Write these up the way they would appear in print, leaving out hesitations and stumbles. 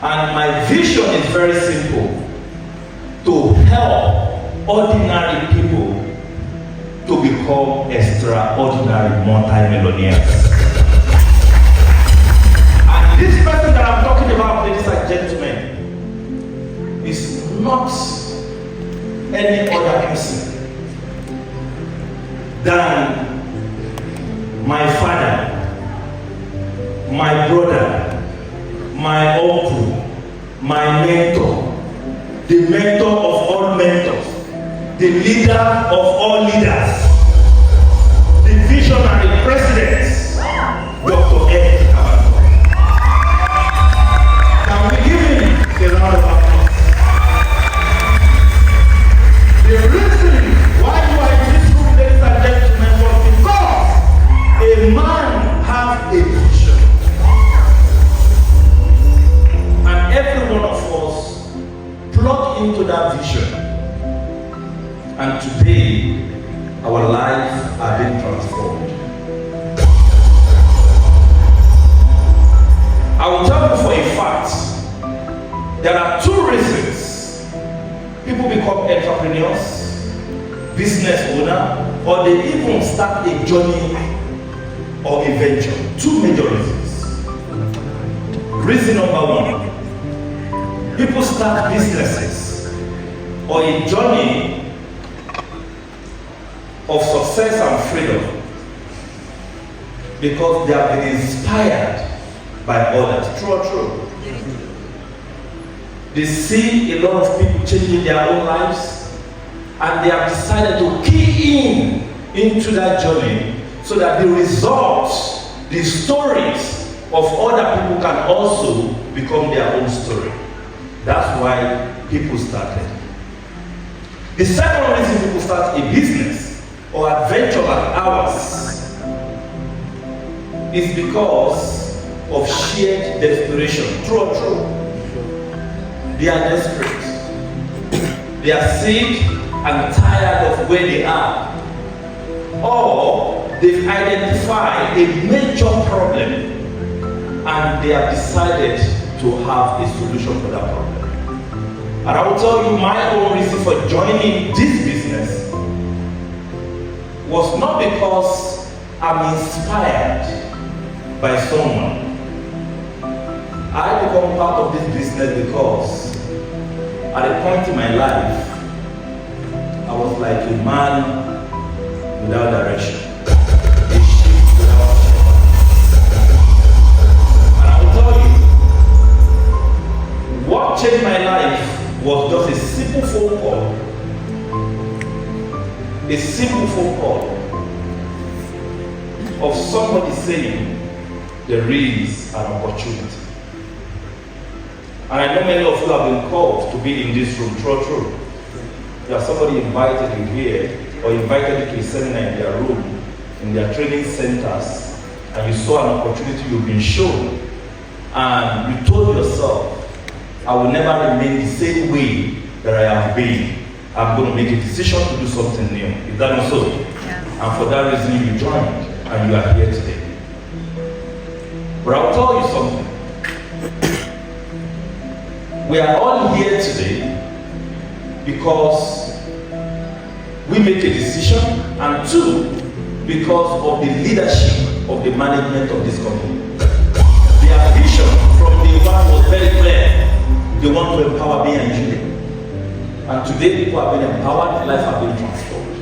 And my vision is very simple: to help ordinary people to become extraordinary multi-millionaires. And this person that I'm talking about, ladies and gentlemen, is not any other person than my father, my brother, my uncle, my mentor, the mentor of all mentors, the leader of all leaders, the visionary president, Dr. Ed. Can we give him a round of applause? The reason why you are in this room, ladies and gentlemen, was because a man has a vision. And every one of us plug into that vision. And today, our lives are being transformed. I will tell you for a fact, there are two reasons people become entrepreneurs, business owner, or they even start a journey or a venture. Two major reasons. Reason number one, people start businesses or a journey of success and freedom because they have been inspired by others. True or true? They see a lot of people changing their own lives and they have decided to key into that journey so that the results, the stories of other people can also become their own story. That's why people started. The second reason people start a business or adventure like ours is because of sheer desperation. True or true? They are desperate. They are sick and tired of where they are. Or they've identified a major problem and they have decided to have a solution for that problem. And I will tell you my own reason for joining this business was not because I'm inspired by someone. I become part of this business because at a point in my life, I was like a man without direction, a sheep without shepherd. And I will tell you, what changed my life was just a simple phone call. A simple phone call of somebody saying there is an opportunity. And I know many of you have been called to be in this room. True. There somebody invited you here or invited you to a seminar in their room, in their training centers, and you saw an opportunity you've been shown, and you told yourself, I will never remain the same way that I have been. I'm going to make a decision to do something new. Is that not so? Yeah. And for that reason you joined and you are here today. But I'll tell you something. We are all here today because we make a decision, and two, because of the leadership of the management of this company. Their vision from day one was very clear. They want to empower me and you. And today people have been empowered, life has been transformed.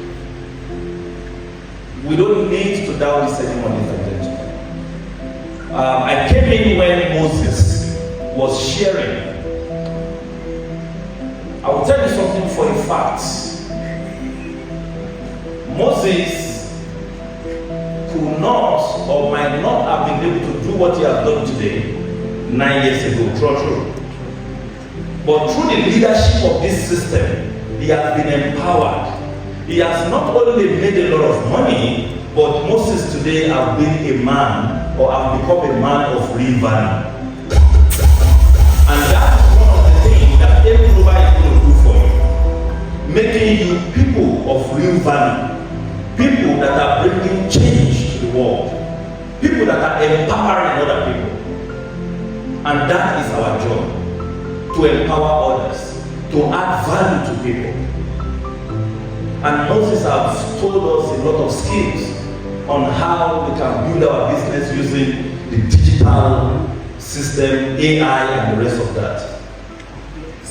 We don't need to doubt this anymore, ladies and gentlemen. I came in when Moses was sharing. I will tell you something for a fact. Moses could not or might not have been able to do what he has done today 9 years ago. True. But through the leadership of this system, he has been empowered. He has not only made a lot of money, but Moses today has been a man or have become a man of real value. And that's one of the things that every global is going to do for you. Making you people of real value. People that are bringing change to the world. People that are empowering other people. And that is our job. to empower others, to add value to people. And Moses has told us a lot of skills on how we can build our business using the digital system, AI, and the rest of that.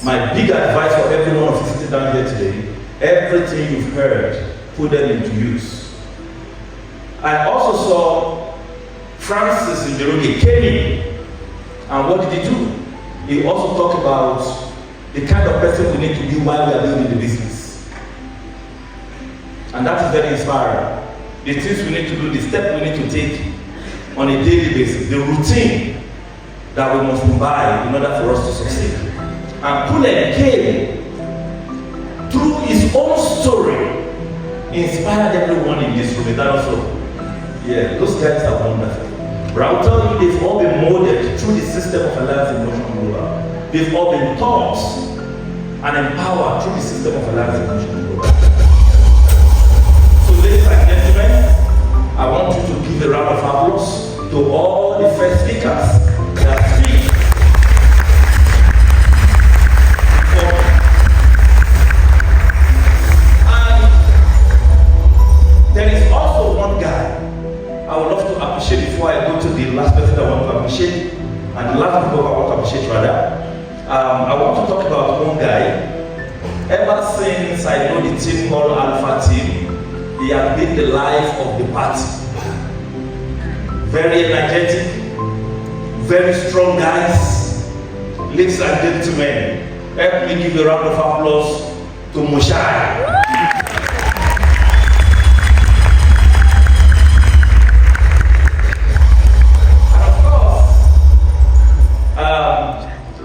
My big advice for everyone of you sitting down here today, everything you've heard, put them into use. I also saw Francis Njeruge came in, and what did he do? He also talked about the kind of person we need to be while we are building the business. And that is very inspiring. The things we need to do, the steps we need to take on a daily basis, the routine that we must imbibe in order for us to succeed. And Pule came through his own story, inspired everyone in this room. Is that also? Yeah, those guys are wonderful. But I'll tell you, they've all been molded through the system of Alliance in Motion Global. They've all been taught and empowered through the system of Alliance in Motion Global. So ladies and gentlemen, I want you to give a round of applause to all the first speakers that speak. There is also one guy I would love to appreciate before I go to the last person I want to appreciate, and the last people I want to appreciate rather. I want to talk about one guy. Ever since I know the team called Alpha Team, he has been the life of the party. Very energetic, very strong guys. Ladies and gentlemen, help me give a round of applause to Moshai.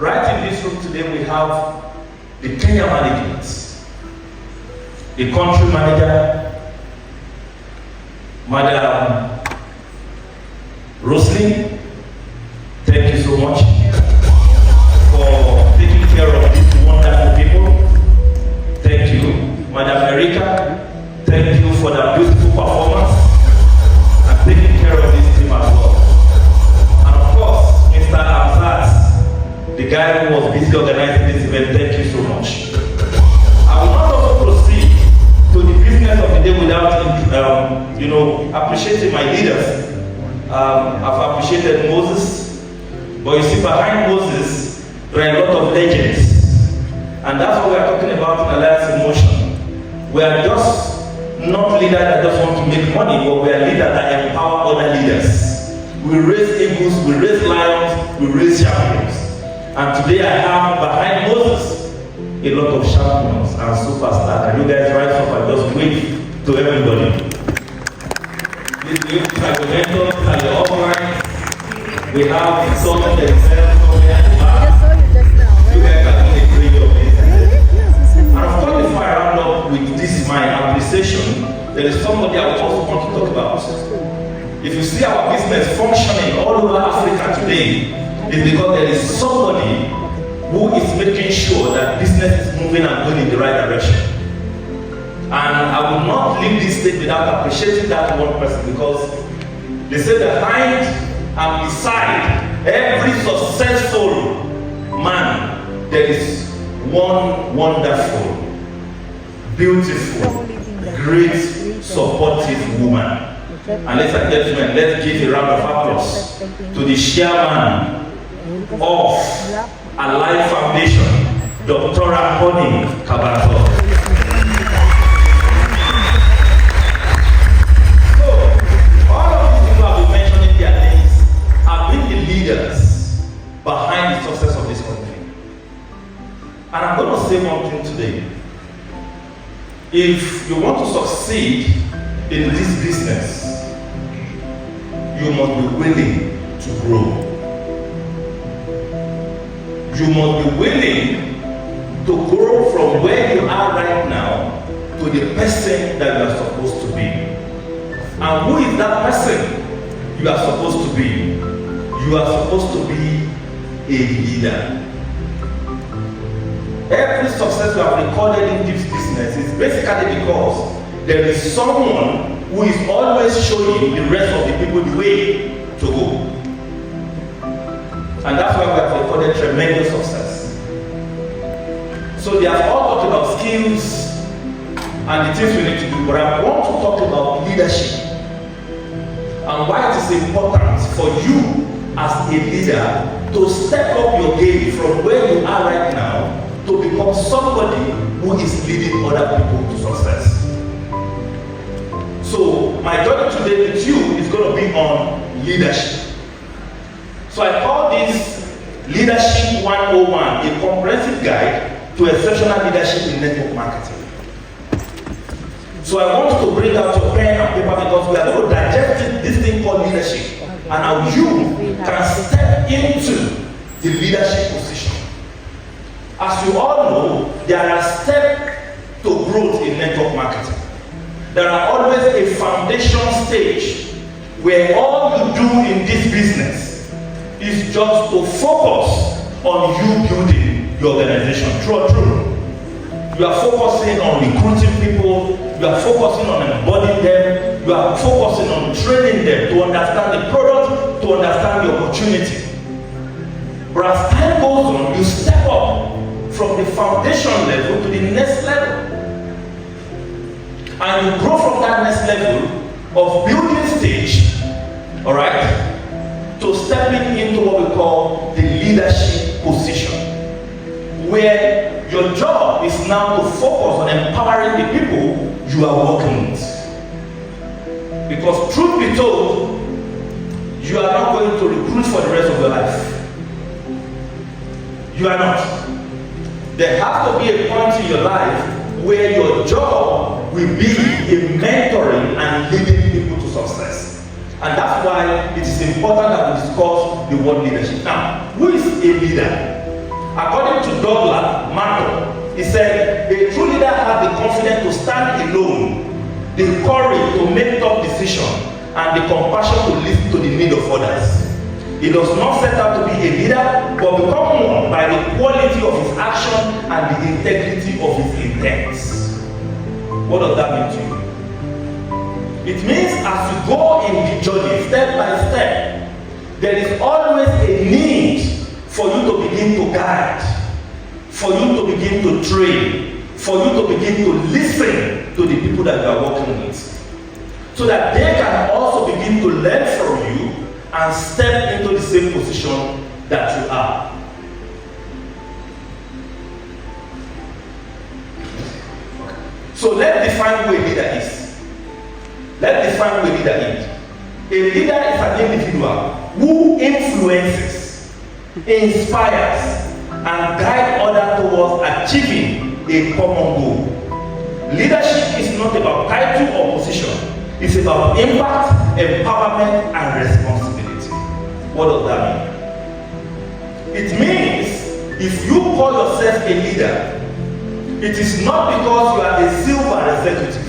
Right in this room today, we have the Kenya management, the country manager, Madam Roslyn. Thank you so much for taking care of these wonderful people. Thank you, Madam Erika. Thank you for that beautiful performance and taking care of this team as well. And of course, Mr. Amzat, the guy who was busy organizing this event, thank you so much. I will not also proceed to the business of the day without appreciating my leaders. I've appreciated Moses, but you see, behind Moses, there are a lot of legends. And that's what we are talking about in Alliance in Motion. We are just not leaders that just want to make money, but we are leaders that empower other leaders. We raise eagles, we raise lions, we raise champions. And today I have behind Moses a lot of champions and superstars. Can you guys rise up and just wave to everybody? These people are the mentors and the upright. We have something themselves somewhere at the back. You guys are doing a great job. And of course, before I round up with this my appreciation, there is somebody I would also want to talk about. If you see our business functioning all over Africa today, it's because there is somebody who is making sure that business is moving and going in the right direction. And I will not leave this state without appreciating that one person, because they say behind and beside every successful man, there is one wonderful, beautiful, great, supportive woman. And ladies and gentlemen, let's give a round of applause to the chairman of Alive Foundation, Dr. Akoni Kabato. So, all of these people I've been mentioning their names have been the leaders behind the success of this country. And I'm going to say one thing today. If you want to succeed in this business, you must be willing to grow. You must be willing to grow from where you are right now to the person that you are supposed to be. And who is that person you are supposed to be? You are supposed to be a leader. Every success you have recorded in this business is basically because there is someone who is always showing the rest of the people the way to go. And that's why we have recorded tremendous success. So they have all talked about skills and the things we need to do, but I want to talk about leadership and why it is important for you as a leader to step up your game from where you are right now to become somebody who is leading other people to success. So my journey today with you is going to be on leadership. So I call this Leadership 101, a comprehensive guide to exceptional leadership in network marketing. So I want to bring out your pen and paper because we are going to digest this thing called leadership and how you can step into the leadership position. As you all know, there are steps to growth in network marketing. There are always a foundation stage where all you do in this business is just to focus on you building your organization. True. You are focusing on recruiting people, you are focusing on embodying them, you are focusing on training them to understand the product, to understand the opportunity. But as time goes on, you step up from the foundation level to the next level. And you grow from that next level of building stage, all right, to stepping into what we call the leadership position, where your job is now to focus on empowering the people you are working with. Because truth be told, you are not going to recruit for the rest of your life. You are not. There has to be a point in your life where your job will be in mentoring and leading people to success. And that's why it is important that we discuss the word leadership. Now, who is a leader? According to Douglas Mantle, he said, a true leader has the confidence to stand alone, the courage to make tough decisions, and the compassion to listen to the need of others. He does not set out to be a leader, but become one by the quality of his action and the integrity of his intents. What does that mean to you? It means as you go in the journey, step by step, there is always a need for you to begin to guide, for you to begin to train, for you to begin to listen to the people that you are working with, so that they can also begin to learn from you and step into the same position that you are. So let's define who a leader is. Let's define who a leader is. A leader is an individual who influences, inspires, and guides others towards achieving a common goal. Leadership is not about title or position. It's about impact, empowerment, and responsibility. What does that mean? It means if you call yourself a leader, it is not because you are a silver executive.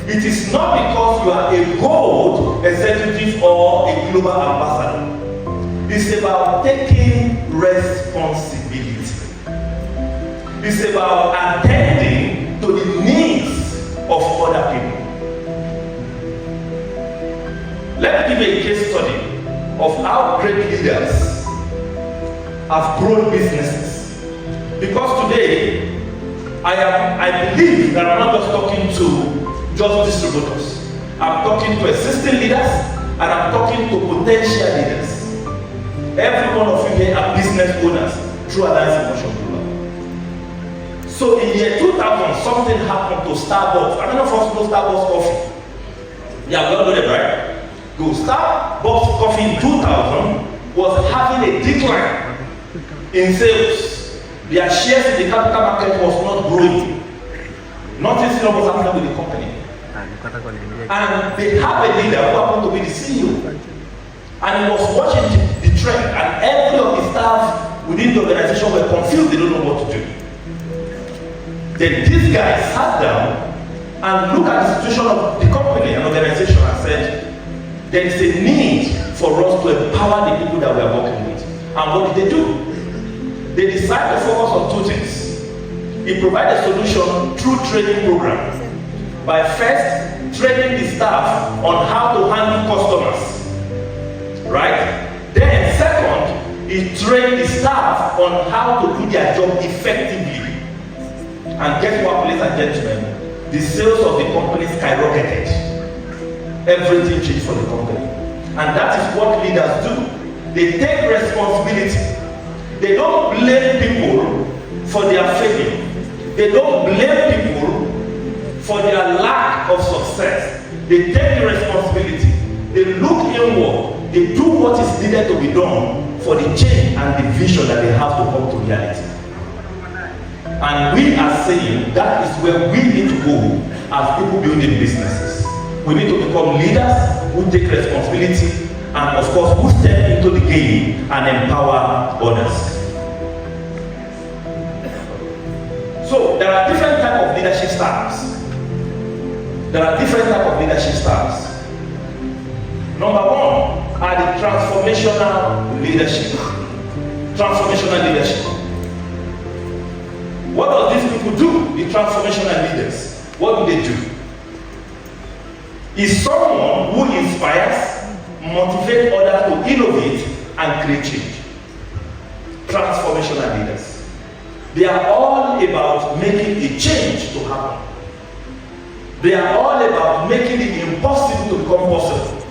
It is not because you are a gold executive or a global ambassador. It's about taking responsibility. It's about attending to the needs of other people. Let me give a case study of how great leaders have grown businesses. Because today, I believe that I'm not just talking to just distributors. I'm talking to existing leaders and I'm talking to potential leaders. Every one of you here are business owners through Alliance Emotion Global. So in year 2000, something happened to Starbucks. I don't know if you know Starbucks coffee. Yeah, we all know that, right? Go. Starbucks coffee in 2000 was having a decline in sales. Their shares in the capital market was not growing. Nothing serious was happening with the company. And they have a leader who happened to be the CEO. And he was watching the trend, and every of the staff within the organization were confused, they don't know what to do. Then this guy sat down and looked at the situation of the company and organization and said, there is a need for us to empower the people that we are working with. And what did they do? They decided to focus on two things. He provided a solution through training programs by first training the staff on how to handle customers, right? Then second, he trained the staff on how to do their job effectively. And guess what, ladies and gentlemen? The sales of the company skyrocketed. Everything changed for the company. And that is what leaders do. They take responsibility. They don't blame people for their failure. They don't blame people for their lack of success. They take the responsibility. They look inward. They do what is needed to be done for the change and the vision that they have to come to reality. And we are saying that is where we need to go as people building businesses. We need to become leaders who take responsibility and of course who step into the game and empower others. So there are different types of leadership styles. Number one are the transformational leadership. What do these people do? The transformational leaders. What do they do? Is someone who inspires, motivates others to innovate and create change. Transformational leaders. They are all about making a change to happen. They are all about making the impossible to become possible.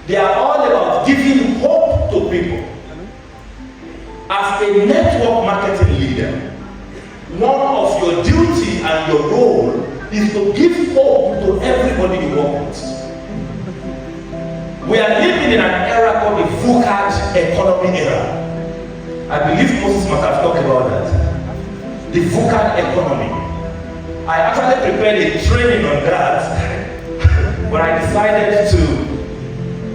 They are all about giving hope to people. As a network marketing leader, one of your duty and your role is to give hope to everybody you work with. We are living in an era called the VUCA economy era. I believe Moses must have talked about that. The VUCA economy. I actually prepared a training on that, but I decided to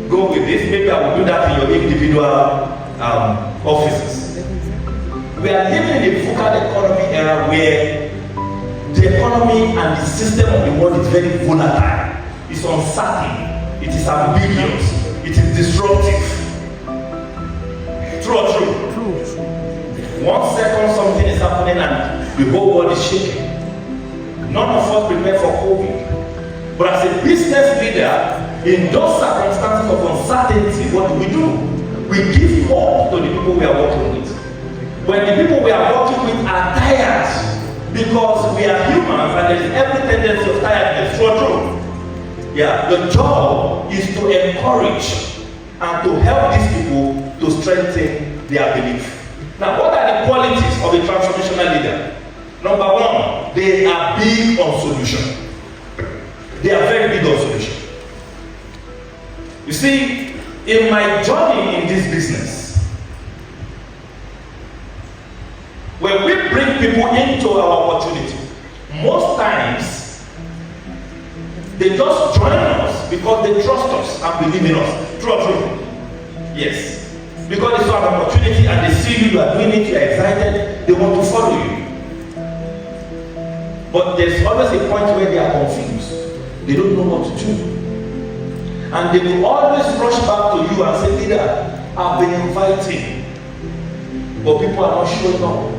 go with this. Maybe I will do that in your individual offices. We are living in a VUCA economy era where the economy and the system of the world is very volatile. It's uncertain. It is ambiguous. It is disruptive. True or true? True. 1 second something is happening and the whole world is shaking. None of us prepare for COVID. But as a business leader, in those circumstances of uncertainty, what do? We give hope to the people we are working with. When the people we are working with are tired, because we are humans and there is every tendency of tiredness. True. Yeah, the job is to encourage and to help these people to strengthen their belief. Now, what are the qualities of a transformational leader? Number one, they are big on solution. They are very big on solution. You see, in my journey in this business, when we bring people into our opportunity, most times they just join us because they trust us and believe in us. True or true? Yes. Because they saw an opportunity and they see you are doing it, you are excited, they want to follow you. But there's always a point where they are confused. They don't know what to do. And they will always rush back to you and say, leader, I've been inviting, but people are not showing up.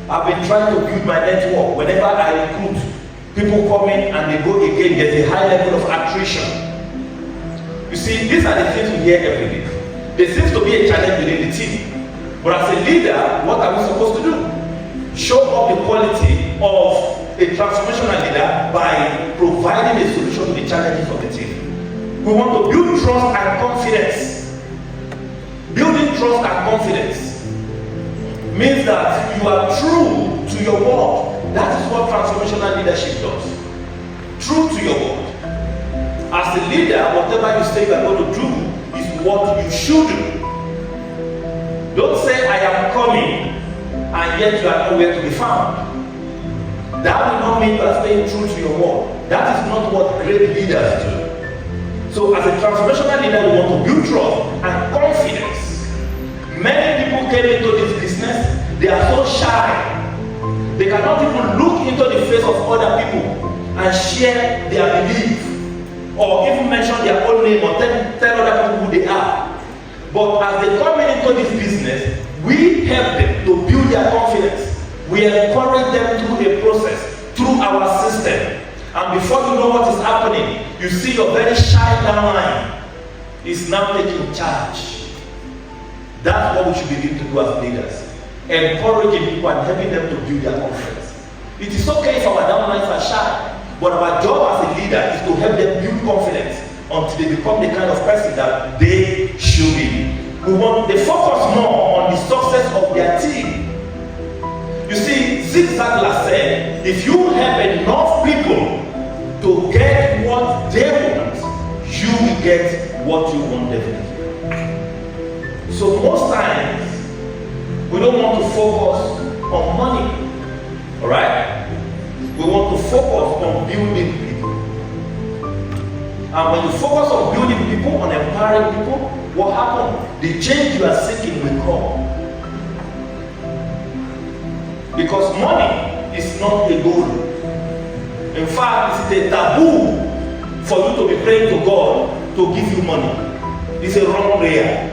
I've been trying to build my network. Whenever I recruit, people come in and they go again. There's a high level of attrition. You see, these are the things we hear every day. There seems to be a challenge within the team. But as a leader, what are we supposed to do? Show up the quality of a transformational leader by providing a solution to the challenges of the team. We want to build trust and confidence. Building trust and confidence means that you are true to your word. That is what transformational leadership does. True to your word. As a leader, whatever you say you are going to do is what you should do. Don't say, I am coming, and yet you are nowhere to be found. That will not mean you are staying true to your word. That is not what great leaders do. So as a transformational leader, you want to build trust and confidence. Many people came into this business, they are so shy. They cannot even look into the face of other people and share their belief, or even mention their own name or tell other people who they are. But as they come into this business, we help them to build their confidence. We encourage them through a process, through our system. And before you know what is happening, you see your very shy downline is now taking charge. That's what we should begin to do as leaders. encouraging people and helping them to build their confidence. It is okay if our downlines are shy, but our job as a leader is to help them build confidence until they become the kind of person that they should be. They focus more on the success of their team. You see, Zig Ziglar said, if you help enough people to get what they want, you will get what you want definitely. So most times, we don't want to focus on money. Alright? We want to focus on building people. And when you focus on building people, on empowering people, what happens? The change you are seeking will come. Because money is not a goal. In fact, it's a taboo for you to be praying to God to give you money. It's a wrong prayer.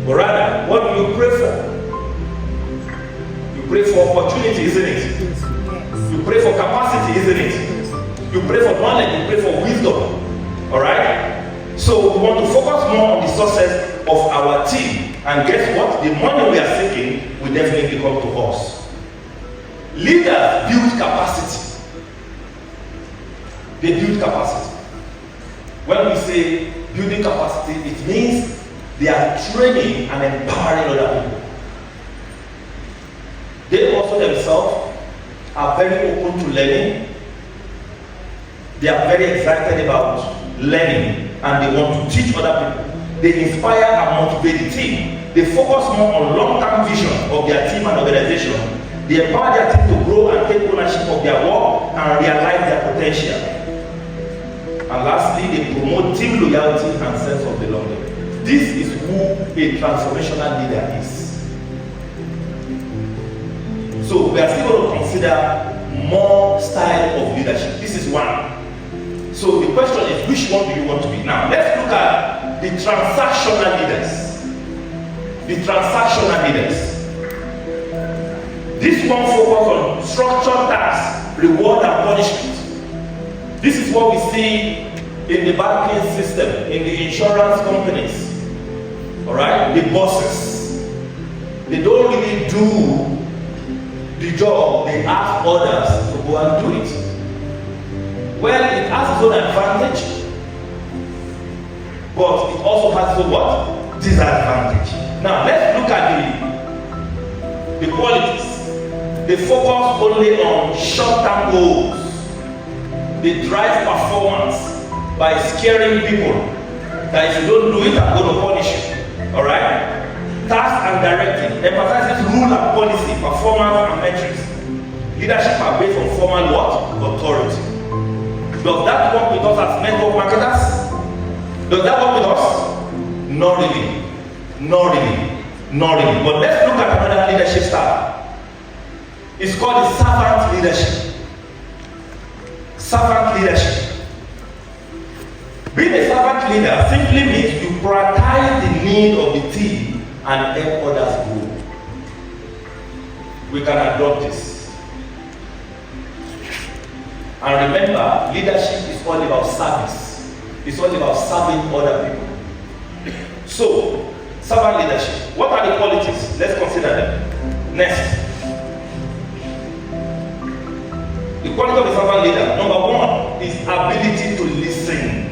But rather, what do you pray for? You pray for opportunity, isn't it? You pray for capacity, isn't it? You pray for knowledge, you pray for wisdom. Alright? So we want to focus more on the success of our team. And guess what? The money we are seeking will definitely come to us. Leaders build capacity. They build capacity. When we say building capacity, it means they are training and empowering other people. They also themselves are very open to learning. They are very excited about learning and they want to teach other people. They inspire and motivate the team. They focus more on long-term vision of their team and organization. They empower their team to grow and take ownership of their work and realize their potential. And lastly, they promote team loyalty and sense of belonging. This is who a transformational leader is. So we are still going to consider more style of leadership. This is one. So the question is, which one do you want to be? Now, let's look at the transactional leaders. The transactional leaders. This one focuses on structured tasks, reward and punishment. This is what we see in the banking system, in the insurance companies. Alright? The bosses. They don't really do the job, they ask others to go and do it. Well, it has its own advantage, but it also has its own what? Disadvantage. Now, let's look at the qualities. They focus only on short-term goals. They drive performance by scaring people that if you don't do it, I'm going to punish you. Alright? Task and directing emphasizes rule and policy, performance and metrics. Leadership are based on formal what? Authority. Does that work with us as network marketers? Does that work with us? Not really. Not really. Not really. But let's look at another leadership style. It's called the servant leadership. Servant leadership. Being a servant leader simply means you prioritize the need of the team and help others grow. We can adopt this. And remember, leadership is all about service. It's all about serving other people. So, servant leadership. What are the qualities? Let's consider them. Next. The quality of the servant leader. Number one is ability to listen.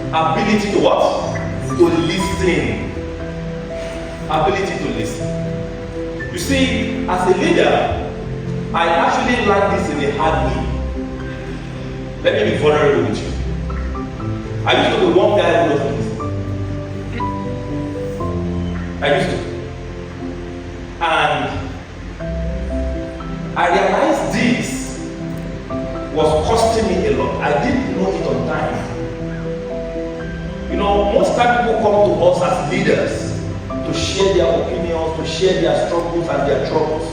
Ability to what? To listen. Ability to listen. You see, as a leader, I actually learned this in a hard way. Let me be vulnerable with you. I used to be one guy who doesn't listen. I used to. And I realized this was costing me a lot. I didn't know it on time. You know, most time people come to us as leaders to share their opinions, to share their struggles and their troubles.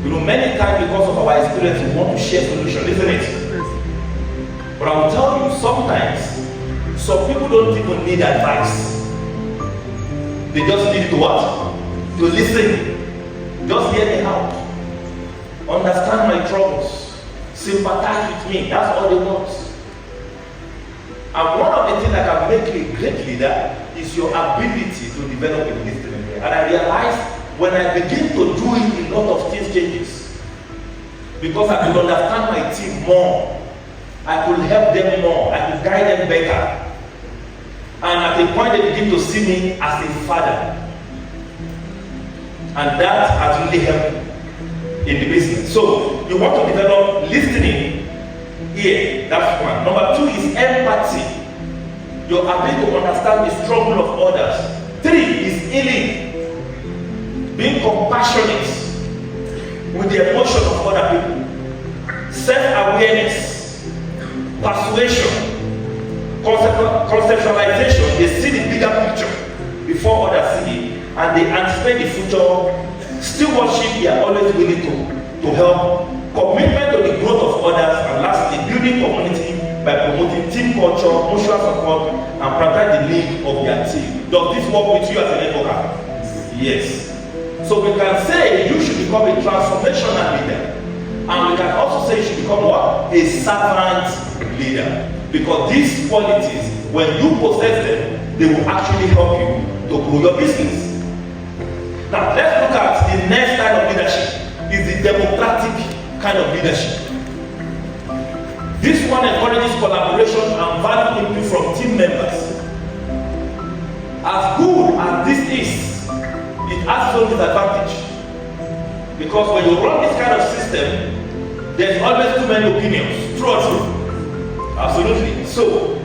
You know, many times because of our experience, we want to share solutions, isn't it? But I will tell you, sometimes, some people don't even need advice. They just need to what? To listen. Just hear me out. Understand my troubles. Sympathize with me. That's all they want. And one of the things that can make you a great leader is your ability to develop a listening ear. And I realized when I begin to do it, a lot of things changes. Because I could understand my team more. I could help them more. I could guide them better. And at a point they begin to see me as a father. And that has really helped in the business. So you want to develop listening ear. That's one. Number two is empathy. Your ability to understand the struggle of others. Three is healing. Being compassionate with the emotion of other people. Self-awareness. Persuasion. Conceptualization. They see the bigger picture before others see it. And they anticipate the future. Stewardship, they are always willing to help. Commitment to the growth of others. And lastly, building community by promoting team culture, mutual support, and prioritize the need of their team. Does this work with you as a networker? Yes. So we can say you should become a transformational leader. And we can also say you should become what? A servant leader. Because these qualities, when you possess them, they will actually help you to grow your business. Now, let's look at the next kind of leadership. Is the democratic kind of leadership. This one encourages collaboration and value input from team members. As good as this is, it has its own disadvantage. Because when you run this kind of system, there's always too many opinions. True or true? Absolutely. So,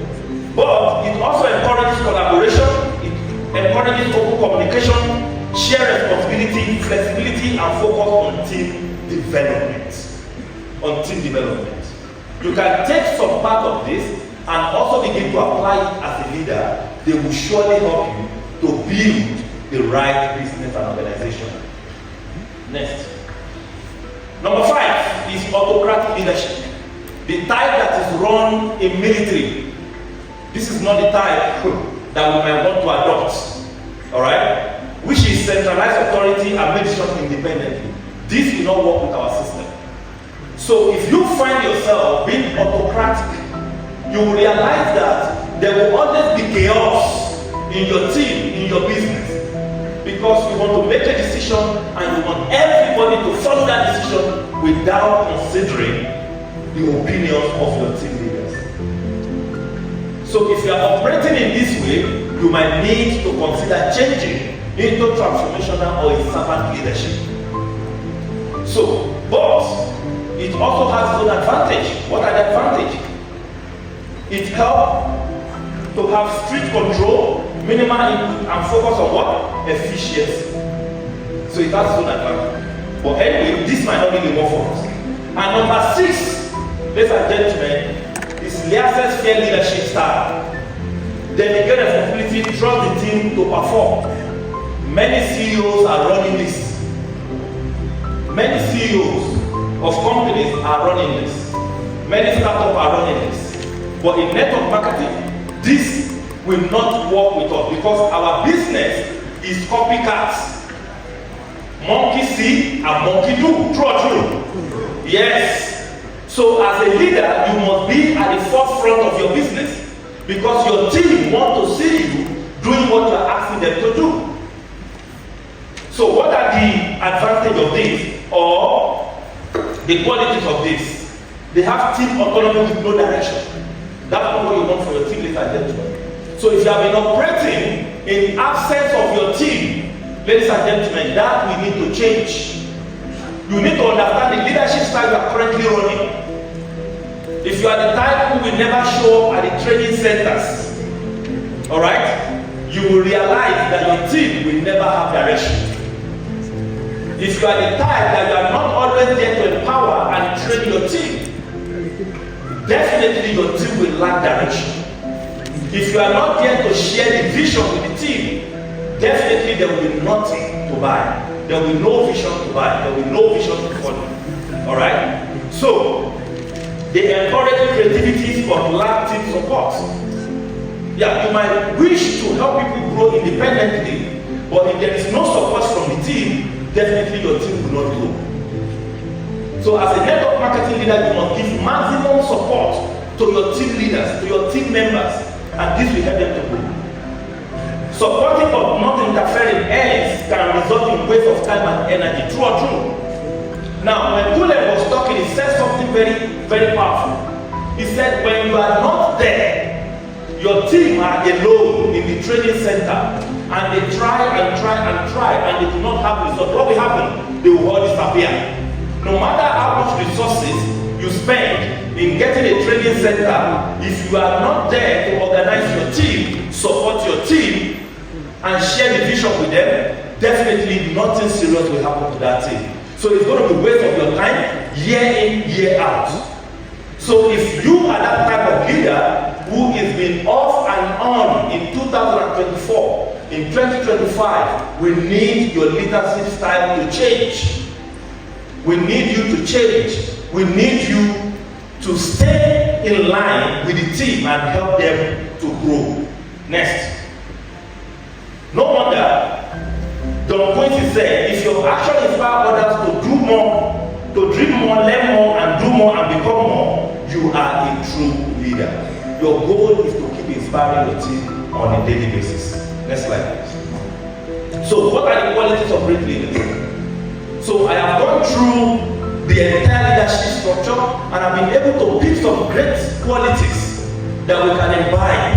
but it also encourages collaboration, it encourages open communication, share responsibility, flexibility, and focus on team development. You can take some part of this and also begin to apply it as a leader. They will surely help you to build the right business and organization. Next. Number 5 is autocratic leadership. The type that is run in military. This is not the type that we might want to adopt. Alright? Which is centralized authority and make decisions independently. This will not work with our system. So if you find yourself being autocratic, you will realize that there will always be chaos in your team, in your business. Because you want to make a decision and you want everybody to follow that decision without considering the opinions of your team leaders. So if you are operating in this way, you might need to consider changing into transformational or a servant leadership. So, but it also has its own advantage. What are the advantages? It helps to have strict control, minimal input, and focus on what? Efficiency. So it has its own advantage. But anyway, this might not be the one for us. And number 6, ladies and gentlemen, is laissez faire leadership style. Delegate responsibility, trust the team to perform. Many CEOs are running this. Many CEOs of companies are running this. Many startups are running this. But in network marketing, this will not work with us because our business is copycats. Monkey see and monkey do. True or true? Yes. So as a leader, you must be at the forefront of your business because your team want to see you doing what you are asking them to do. So what are the advantages of this or the qualities of this? They have team autonomy with no direction. That's not what you want for your team, ladies and gentlemen. So if you have been operating in absence of your team, ladies and gentlemen, that we need to change. You need to understand the leadership style you are currently running. If you are the type who will never show up at the training centers, alright, you will realize that your team will never have direction. If you are the type that you are not always there to empower and train your team, definitely your team will lack direction. If you are not there to share the vision with the team, definitely there will be nothing to buy. There will be no vision to buy. There will be no vision to follow. Alright? So, they encourage creativity but lack team support. Yeah, you might wish to help people grow independently, but if there is no support from the team, definitely your team will not grow. So as a network marketing leader, you must give maximum support to your team leaders, to your team members, and this will help them to grow. Supporting but not interfering else can result in waste of time and energy. True or true? Now, when Gulen was talking, he said something very, very powerful. He said, when you are not there, your team are alone in the training center, and they try and they do not have results. What will happen? They will all disappear. No matter how much resources you spend in getting a training center, if you are not there to organize your team, support your team, and share the vision with them, definitely nothing serious will happen to that team. So it's going to be a waste of your time, year in, year out. So if you are that type of leader who is being off and on in 2024, in 2025, we need your leadership style to change. We need you to change. We need you to stay in line with the team and help them to grow. Next. No wonder Don Quincy said, if your action inspires others to do more, to dream more, learn more, and do more and become more, you are a true leader. Your goal is to keep inspiring your team on a daily basis. Next slide, please. So, what are the qualities of great leaders? So, I have gone through the entire leadership structure, and I've been able to pick some great qualities that we can imbibe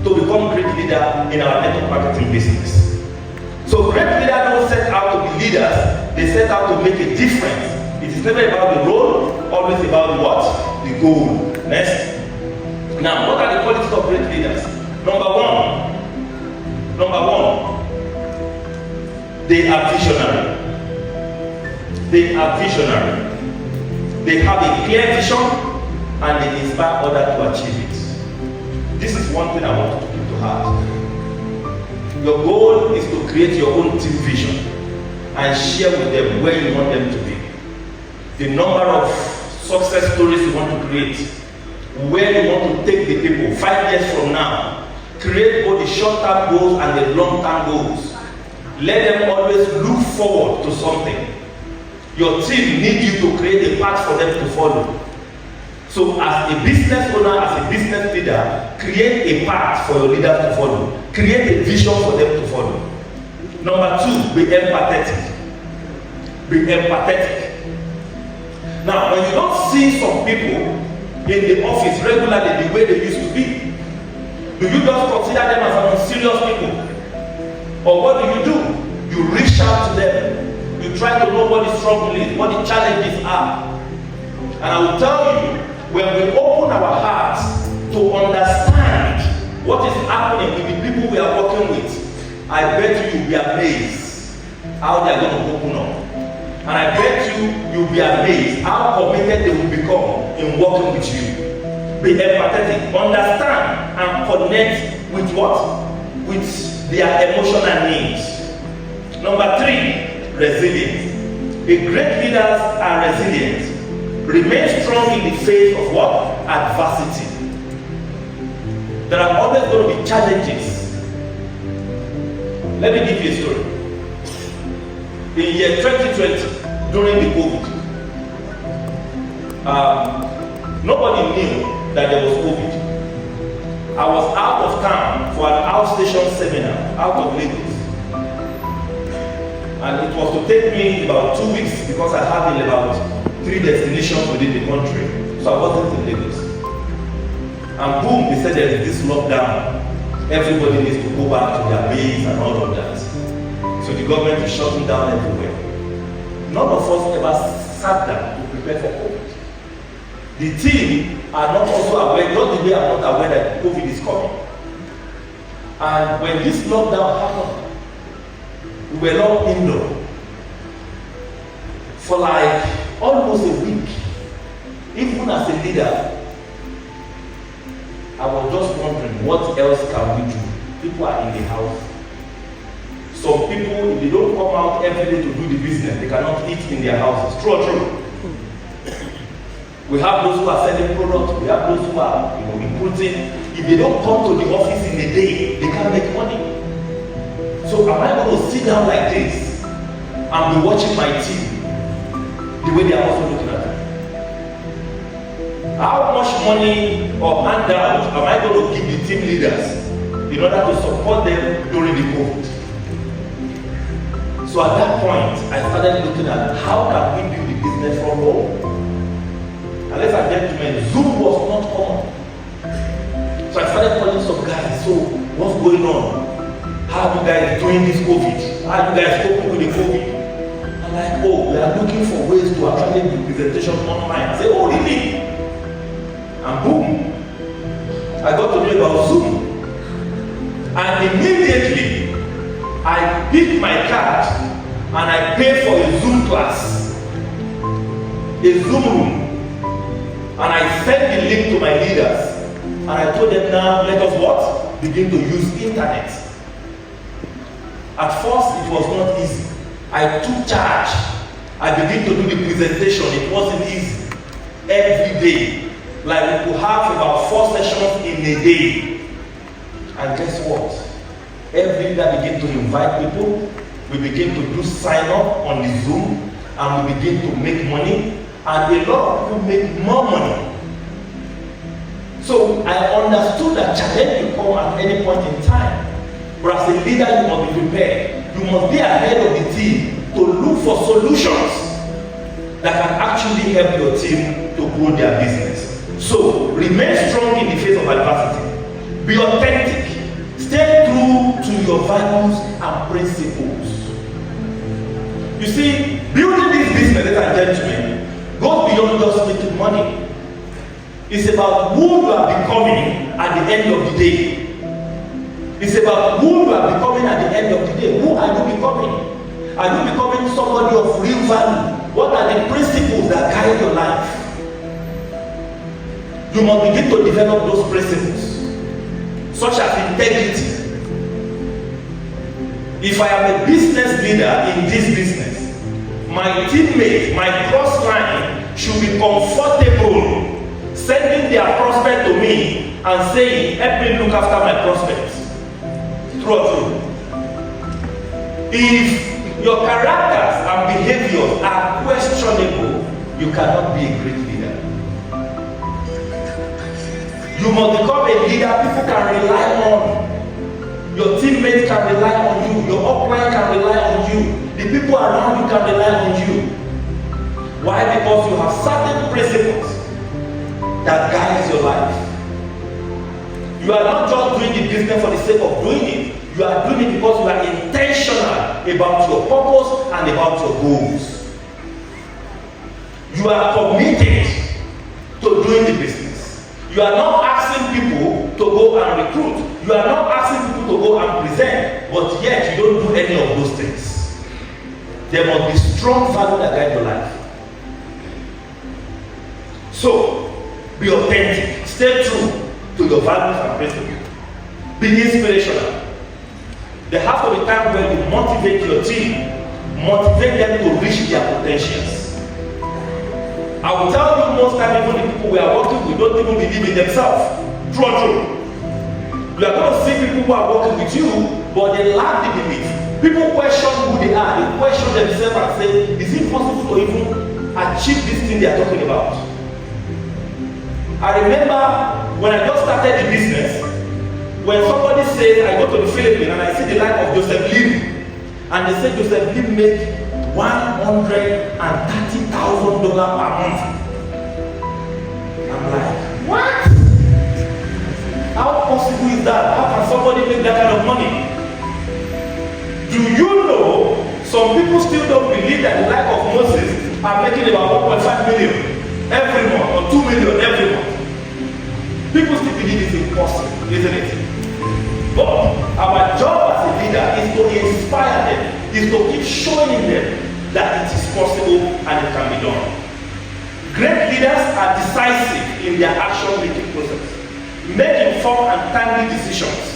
to become great leader in our network marketing business. So great leaders don't set out to be leaders, they set out to make a difference. It is never about the role, always about what? The goal. Next. Now, what are the qualities of great leaders? Number one, they are visionary. They are visionary. They have a clear vision and they inspire others to achieve it. This is one thing I want you to keep to heart. Your goal is to create your own team vision and share with them where you want them to be. The number of success stories you want to create, where you want to take the people 5 years from now. Create both the short-term goals and the long-term goals. Let them always look forward to something. Your team needs you to create a path for them to follow. So as a business owner, as a business leader, create a path for your leaders to follow. Create a vision for them to follow. Number two, be empathetic. Be empathetic. Now, when you don't see some people in the office regularly the way they used to be, do you just consider them as unserious people? Or what do? You reach out to them. You try to know what the struggle is, what the challenges are. And I will tell you, when we open our hearts to understand what is happening with the people we are working with, I bet you will be amazed how they are going to open up. And I bet you will be amazed how committed they will become in working with you. Be empathetic, understand and connect with what? With their emotional needs. Number three, resilience. A great leaders are resilient. Remain strong in the face of what? Adversity. There are always going to be challenges. Let me give you a story. In year 2020, during the COVID, nobody knew that there was COVID. I was out of town for an outstation seminar out of Lagos. And it was to take me about 2 weeks because I had about 3 destinations within the country. So I wasn't in Lagos. And boom, they said there is this lockdown. Everybody needs to go back to their base and all of that. So the government is shutting down everywhere. None of us ever sat down to prepare for COVID. The team are not also aware, not the way I'm not aware that COVID is coming. And when this lockdown happened, we were not indoor for like almost a week. Even as a leader, I was just wondering, what else can we do? People are in the house. Some people, if they don't come out every day to do the business, they cannot eat in their houses. True or true? We have those who are selling products. We have those who are, recruiting. If they don't come to the office in a day, they can't make money. So am I going to sit down like this and be watching my team the way they are also looking at me? How much money or handout am I going to give the team leaders in order to support them during the COVID? So at that point, I started looking at how can we build the business from home. And ladies and gentlemen, Zoom was not common. So I started calling some guys. So what's going on? How are you guys doing this COVID? How are you guys coping with the COVID? I'm like, oh, we are looking for ways to actually do presentation online. I say, oh really? And boom, I got to know about Zoom. And immediately, I picked my card and I paid for a Zoom class, a Zoom room. And I sent the link to my leaders. And I told them, now let us what? Begin to use internet. At first, it was not easy. I took charge. I began to do the presentation. It wasn't easy. Every day. Like we could have about 4 sessions in a day. And guess what? Every day I begin to invite people. We begin to do sign up on the Zoom. And we begin to make money. And a lot of people make more money. So I understood that challenge will come at any point in time. But as a leader, you must be prepared. You must be ahead of the team to look for solutions that can actually help your team to grow their business. So remain strong in the face of adversity. Be authentic. Stay true to your values and principles. You see, building this business, ladies and gentlemen, goes beyond just making money. It's about who you are becoming at the end of the day. It's about who you are becoming at the end of the day. Who are you becoming? Are you becoming somebody of real value? What are the principles that guide your life? You must begin to develop those principles, such as integrity. If I am a business leader in this business, my teammates, my cross line should be comfortable sending their prospect to me and saying, help me look after my prospects. True or true? If your characters and behaviors are questionable, you cannot be a great leader. You must become a leader people can rely on. Your teammates can rely on you. Your upline can rely on you. The people around you can rely on you. Why? Because you have certain principles that guides your life. You are not just doing the business for the sake of doing it. You are doing it because you are intentional about your purpose and about your goals. You are committed to doing the business. You are not asking people to go and recruit. You are not asking people to go and present, but yet you don't do any of those things. There must be strong value that guide your life. So, be authentic. Stay true to your values and principles. Be inspirational. There has to be time when you motivate your team, motivate them to reach their potentials. I will tell you most times, even the people we are working with don't even believe in themselves. True or true? You are going to see people who are working with you, but they lack the belief. People question who they are. They question themselves and say, is it possible to even achieve this thing they are talking about? I remember when I just started the business, when somebody says, I go to the Philippines and I see the life of Joseph Lim, and they say Joseph Lim make $130,000 per month. I'm like, what? How possible is that? How can somebody make that kind of money? Do you know some people still don't believe that the life of Moses are making about 1.5 million every month or 2 million every month? People still believe it's impossible, isn't it? But our job as a leader is to inspire them, is to keep showing them that it is possible and it can be done. Great leaders are decisive in their action-making process, make informed and timely decisions,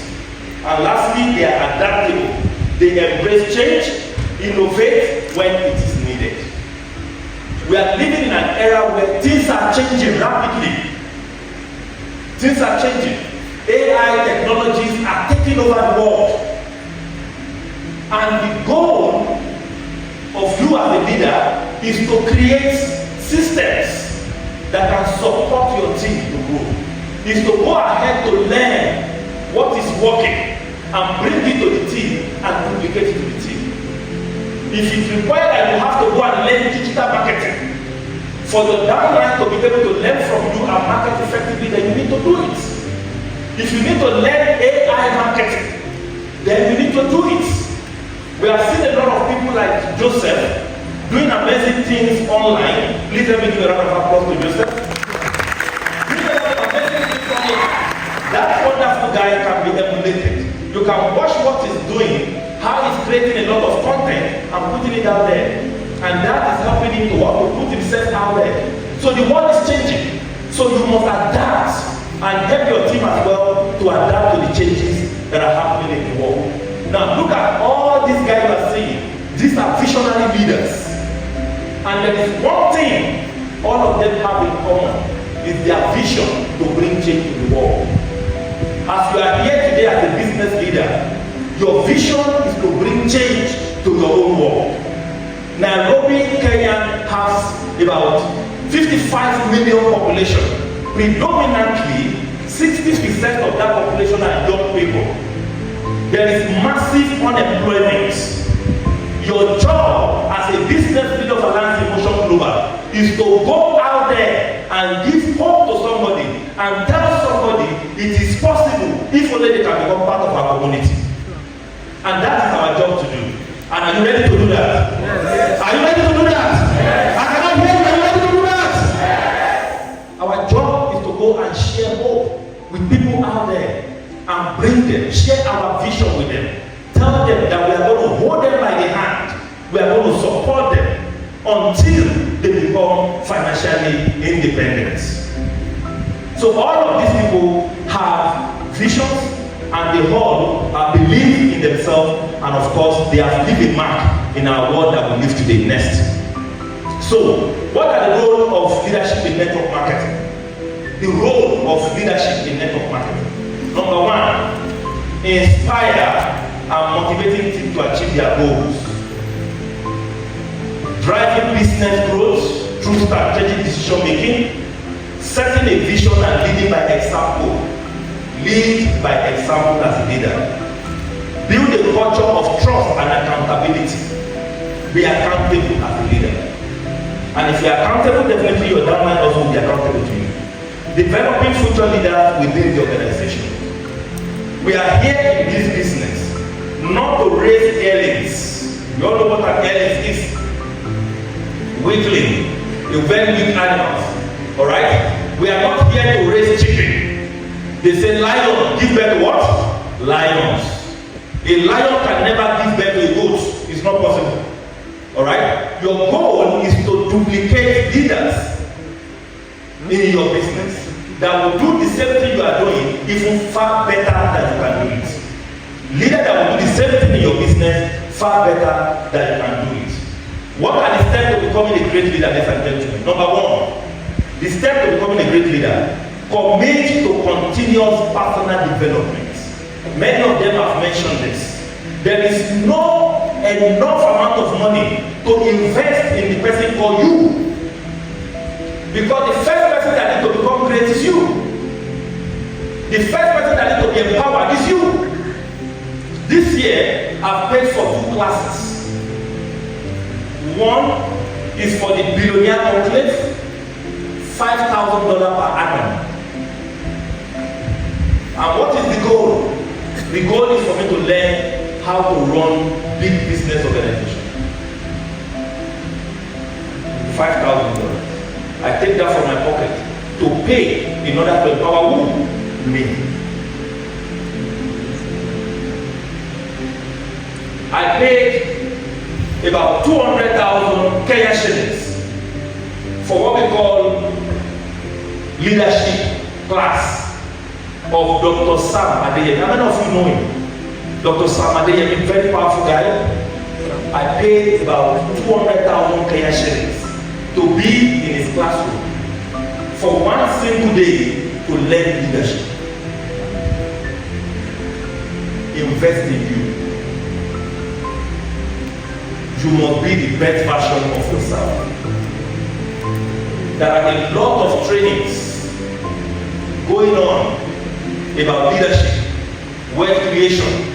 and lastly, they are adaptable. They embrace change, innovate when it is needed. We are living in an era where things are changing rapidly. Things are changing. AI technologies are taking over the world. And the goal of you as a leader is to create systems that can support your team to grow. is to go ahead to learn what is working and bring it to the team and duplicate it to the team. If it requires that you have to go and learn digital marketing for the downline to be able to learn from you and market effectively, then you need to do it. If you need to learn AI marketing, then you need to do it. We have seen a lot of people like Joseph doing amazing things online. Please let me give a round of applause to Joseph. Doing a lot of amazing things online. That wonderful guy can be emulated. You can watch what he's doing, how he's creating a lot of content and putting it out there. And that is helping him to put himself out there. So the world is changing. So you must adapt and help your team as well to adapt to the changes that are happening in the world. Now look at all these guys you are seeing. These are visionary leaders. And there is one thing all of them have in common, is their vision to bring change to the world. As you are here today as a business leader, your vision is to bring change to your own world. Nairobi, Kenya has about 55 million population. Predominantly, 60% of that population are young people. There is massive unemployment. Your job as a business leader of Alliance Emotion Global is to go out there and give hope to somebody and tell somebody it is possible if only they can become part of our community. And that is our job to do. And are you ready to do that? Yes. Are you ready to do that? Yes. I cannot hear you. Are you ready to do that? Yes. Our job is to go and share hope with people out there and bring them, share our vision with them. Tell them that we are going to hold them by the hand. We are going to support them until they become financially independent. So all of these people have visions and they all believe in themselves, and of course they have leave a mark in our world that we live today next. So what are the role of leadership in network marketing? The role of leadership in network marketing. Number one, inspire and motivating teams to achieve their goals. Driving business growth through strategic decision making, setting a vision and leading by example. Lead by example as a leader. Build a culture of trust and accountability. Be accountable as a leader. And if you are accountable, definitely your downline also will be accountable to you. Developing future leaders within the organization. We are here in this business not to raise earnings. You all know what an earnings is. Weakling, a very weak animals. Alright? We are not here to raise chicken. They say lion give birth to what? Lions. A lion can never give birth to a goat. It's not possible. Alright? Your goal is to duplicate leaders in your business that will do the same thing you are doing even far better than you can do it. Leader that will do the same thing in your business far better than you can do it. What are the steps to becoming a great leader, ladies and gentlemen? Number one, the step to becoming a great leader. Commit to continuous personal development. Many of them have mentioned this. There is no enough amount of money to invest in the person for you. Because the first person that needs to become great is you. The first person that needs to be empowered is you. This year, I've paid for 2 classes. One is for the billionaire conclave, $5,000 per annum. And what is the goal? The goal is for me to learn how to run big business organization. $5,000. I take that from my pocket to pay in order to empower who? Me. I paid about 200,000 Kenya shillings for what we call leadership class of Dr. Sam Adeyemi. How many of you know him? Dr. Sam Adeyemi, very powerful guy. I paid about 200,000 Kenya shillings to be in his classroom for one single day to learn leadership. Invest in you. You must be the best version of yourself. There are a lot of trainings going on about leadership, wealth creation,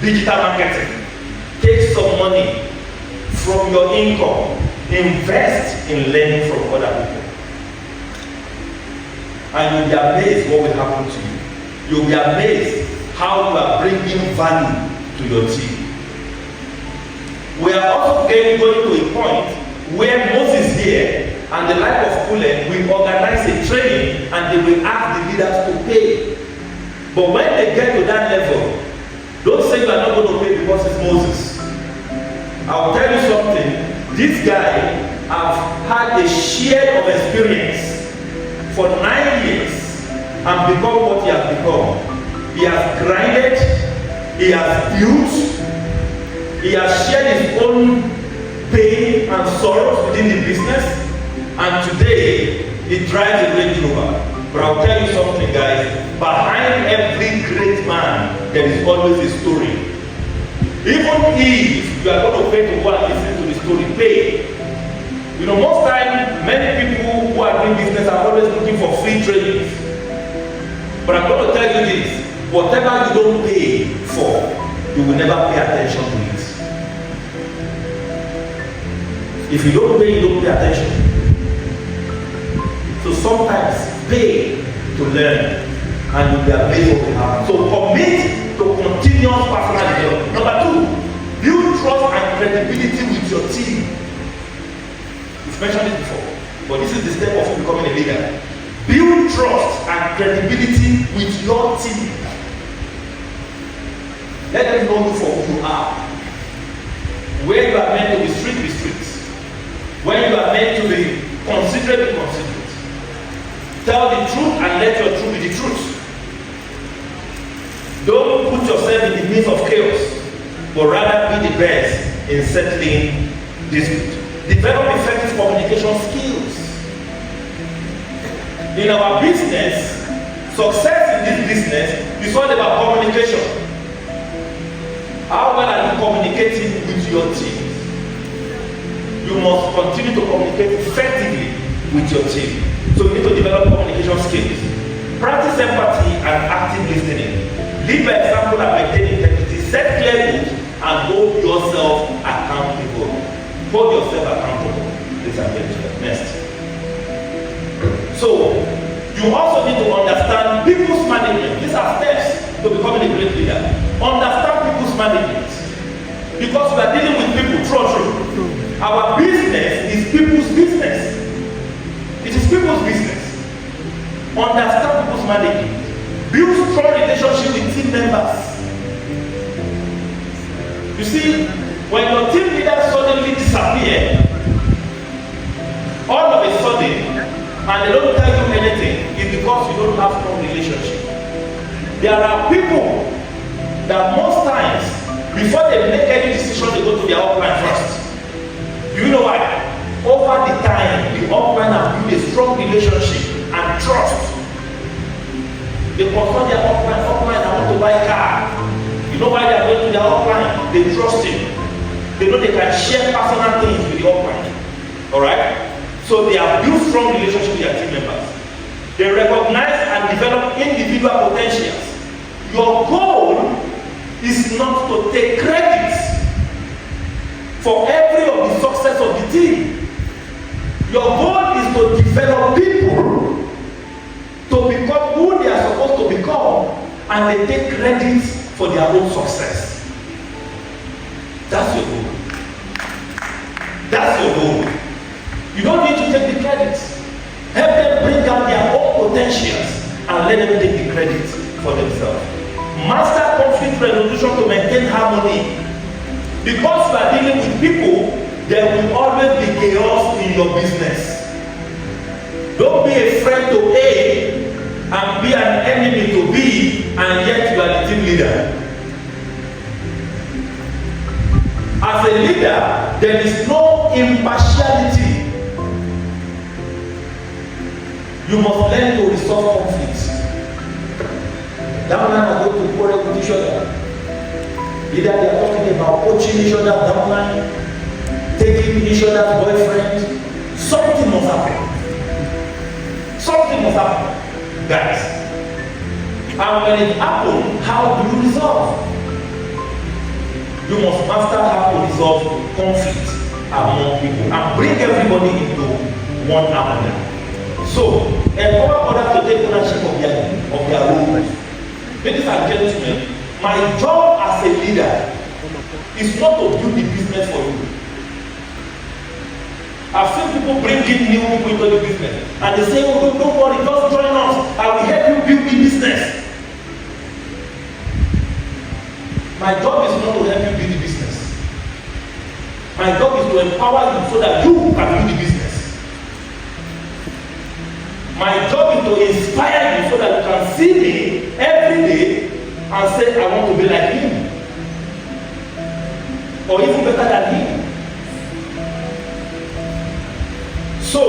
digital marketing. Take some money from your income, invest in learning from other people. And you'll be amazed what will happen to you. You'll be amazed how you are bringing value to your team. We are also going to a point where Moses here and the life of Kulen will organize a training and they will ask the leaders to pay. But when they get to that level, don't say you are not going to pay because it's Moses. I will tell you something. This guy has had a share of experience for 9 years and become what he has become. He has grinded, he has built, he has shared his own pain and sorrows within the business, and today he drives a Range Rover. But I'll tell you something, guys, behind every great man there is always a story. Even if you are going to pay to go and listen to the story, pay. You know, most times, many people who are doing business are always looking for free trainings. But I'm going to tell you this, whatever you don't pay for, you will never pay attention to it. If you don't pay, you don't pay attention. So sometimes, pay to learn, and you'll be amazed what will happen. So commit to continuous personal development. Number 2, build trust and credibility with your team. We've mentioned it before, but this is the step of becoming a leader. Build trust and credibility with your team. Let them know you for who you are. Where you are meant to be strict, be strict. When you are meant to be considerate, be considerate. Tell the truth and let your truth be the truth. Don't put yourself in the midst of chaos, but rather be the best in settling disputes. Develop effective communication skills. In our business, success in this business is all about communication. How well are you communicating with your team? You must continue to communicate effectively with your team. So you need to develop communication skills. Practice empathy and active listening. Lead by example and maintain integrity. Set clear goals and hold yourself accountable. Hold yourself accountable. This is next. So you also need to understand people's management. These are steps to becoming a great leader. Understand people's management. Because we are dealing with people, true. Our business is people's business. It is people's business. Understand people's management. Build strong relationship with team members. You see, when your team leaders suddenly disappear, all of a sudden, and they don't tell you anything, it's because you don't have strong relationship. There are people that most times, before they make any decision, they go to their upline first. Do you know why? Over the time, the upline have built a strong relationship and trust. They confront their upline, I want to buy a car. You know why they are going to their upline? They trust him. They know they can share personal things with the upline. Alright? So they have built strong relationship with their team members. They recognize and develop individual potentials. Your goal is not to take credit for every of the success of the team. Your goal is to develop people to become who they are supposed to become, and they take credit for their own success. That's your goal. That's your goal. You don't need to take the credit. Help them bring out their own potentials and let them take the credit for themselves. Master conflict resolution to maintain harmony. Because you are dealing with people, there will always be chaos in your business. Don't be a friend to A and be an enemy to B, and yet you are the team leader. As a leader, there is no impartiality. You must learn to resolve conflicts. That man are going to quarrel with each other. Either they are talking about poaching each other downline, taking each other's boyfriend. Something must happen. Something must happen. Guys, And when it happens, how do you resolve? You must master how to resolve conflict among people and bring everybody into one harmony. So, empower others to take ownership of their role. Ladies and gentlemen, my job as a leader is not to build the business for you. I've seen people bring in new people into the business and they say, oh, don't worry, just join us. I will help you build the business. My job is not to help you build the business. My job is to empower you so that you can build the business. My job is to inspire you so that you can see me every day and say, I want to be like him. Or even better than him. So,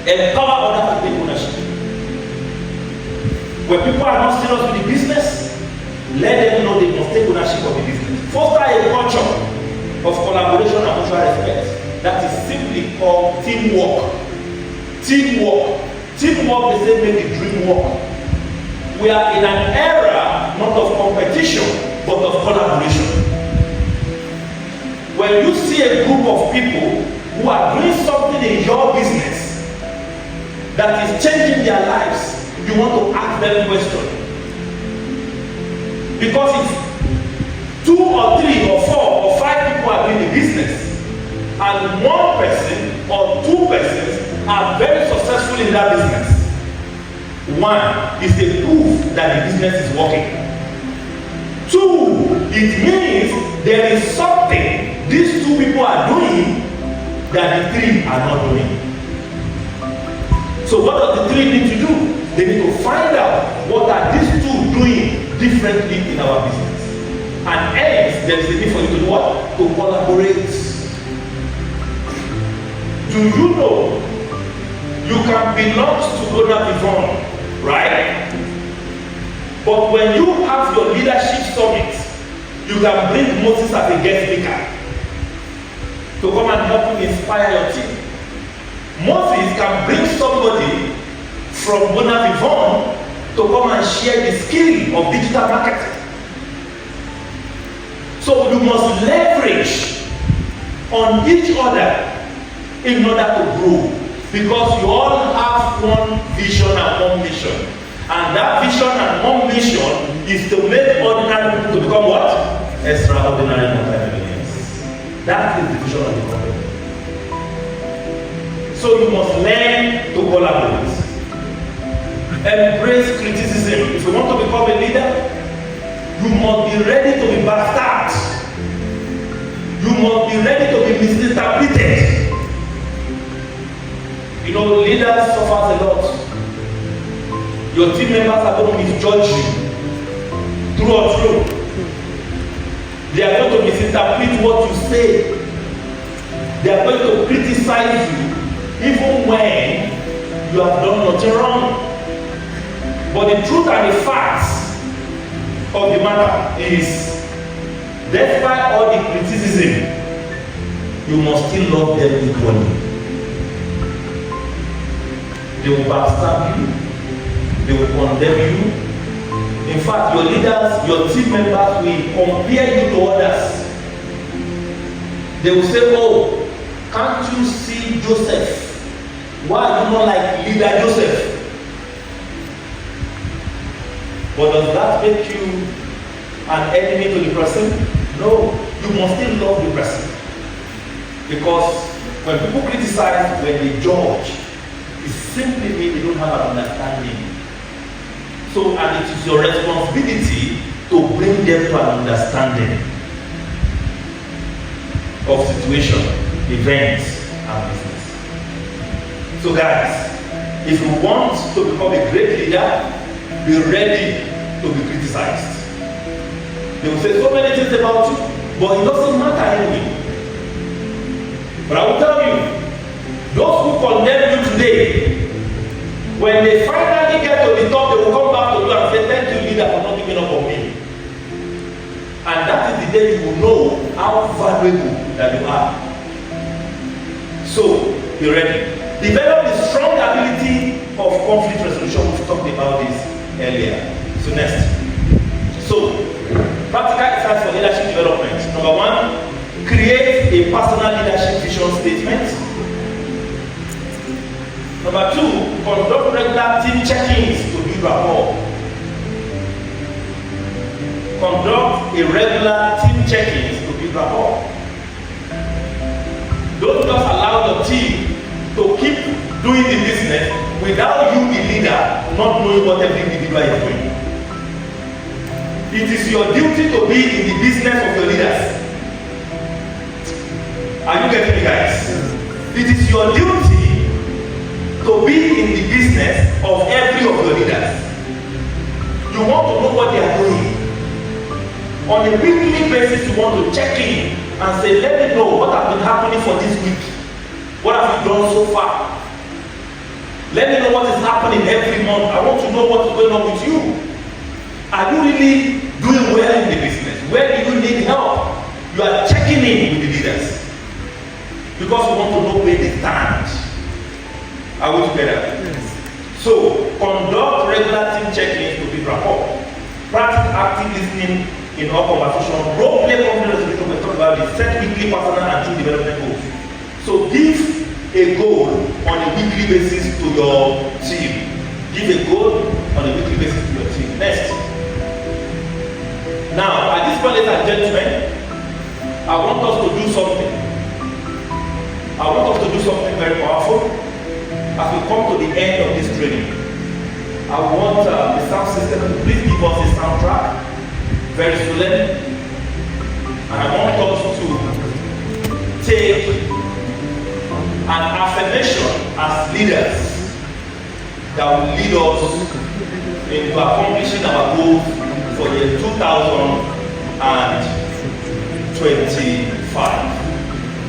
empower others to take ownership. When people are not serious with the business, let them know they must take ownership of the business. Foster a culture of collaboration and mutual respect. That is simply called teamwork. Teamwork. Teamwork, they say, make the dream work. We are in an era not of competition, but of collaboration. When you see a group of people who are doing something in your business that is changing their lives, you want to ask them a question. Because if 2 or 3 or 4 or 5 people are doing the business and 1 person or 2 persons are very successful in that business, 1 is a proof that the business is working. 2, it means there is something these 2 people are doing that the 3 are not doing. So what does the 3 need to do? They need to find out what are these 2 doing differently in our business. And hence, there is a need for you to do what? To collaborate. Do you know you can belong to Adeyemi, right? But when you have your leadership summit, you can bring Moses as a guest speaker to come and help you inspire your team. Moses can bring somebody from Adeyemi to come and share the skill of digital marketing. So you must leverage on each other in order to grow, because you all have one vision and one mission. And that vision and one mission is to make ordinary people to become what? Extraordinary multi-millionaires. That is the vision of the company. So you must learn to collaborate. Embrace criticism. If you want to become a leader, you must be ready to be backstabbed. You must be ready to be misinterpreted. You know, leaders suffer a lot. Your team members are going to misjudge you. True or true. They are going to misinterpret what you say. They are going to criticize you even when you have done nothing wrong. But the truth and the facts of the matter is, despite all the criticism, you must still love them equally. They will backstab you. They will condemn you. In fact, your leaders, your team members will compare you to others. They will say, oh, can't you see Joseph? Why are you not like leader Joseph? But does that make you an enemy to the person? No, you must still love the person. Because when people criticize, when they judge, it simply means they don't have an understanding. So, and it is your responsibility to bring them to an understanding of situation, events, and business. So guys, if you want to become a great leader, be ready to be criticized. They will say so many things about you, but it doesn't matter anyway. But I will tell you, those who condemn you today, when they finally get to the top, they will come back to you and say, thank you, leader, for not giving up on me. And that is the day you will know how valuable that you are. So, be ready. Develop the strong ability of conflict resolution. We've talked about this earlier. So next. So, practical exercise for leadership development. Number one, create a personal leadership vision statement. Number two, conduct regular team check-ins to build rapport. Conduct a regular team check-ins to build rapport. Don't just allow your team to keep doing the business without you, the leader, not knowing what every individual is doing. It is your duty to be in the business of your leaders. Are you getting me, guys? It is your duty to be in the business of every of your leaders. You want to know what they are doing. On a weekly basis, you want to check in and say, let me know what has been happening for this week. What have you done so far? Let me know what is happening every month. I want to know what is going on with you. Are you really doing well in the business? Where do you need help? You are checking in with the leaders because you want to know where they stand. Are we together? Yes. So, conduct regular team check-ins to build rapport. Practice active listening in all conversation. Role play confidence resolution. We talk about the set weekly personal and team development goals. So, give a goal on a weekly basis to your team. Give a goal on a weekly basis to your team. Next. Now, at this point, ladies and gentlemen, I want us to do something. I want us to do something very powerful. As we come to the end of this training, I want the sound system to please give us a soundtrack, very solemn, and I want us to take an affirmation as leaders that will lead us into accomplishing our goals for the year 2025.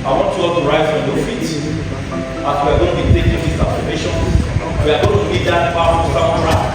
I want you all to rise on your feet as we are going to be taking this affirmation. We are going to need that powerful soundtrack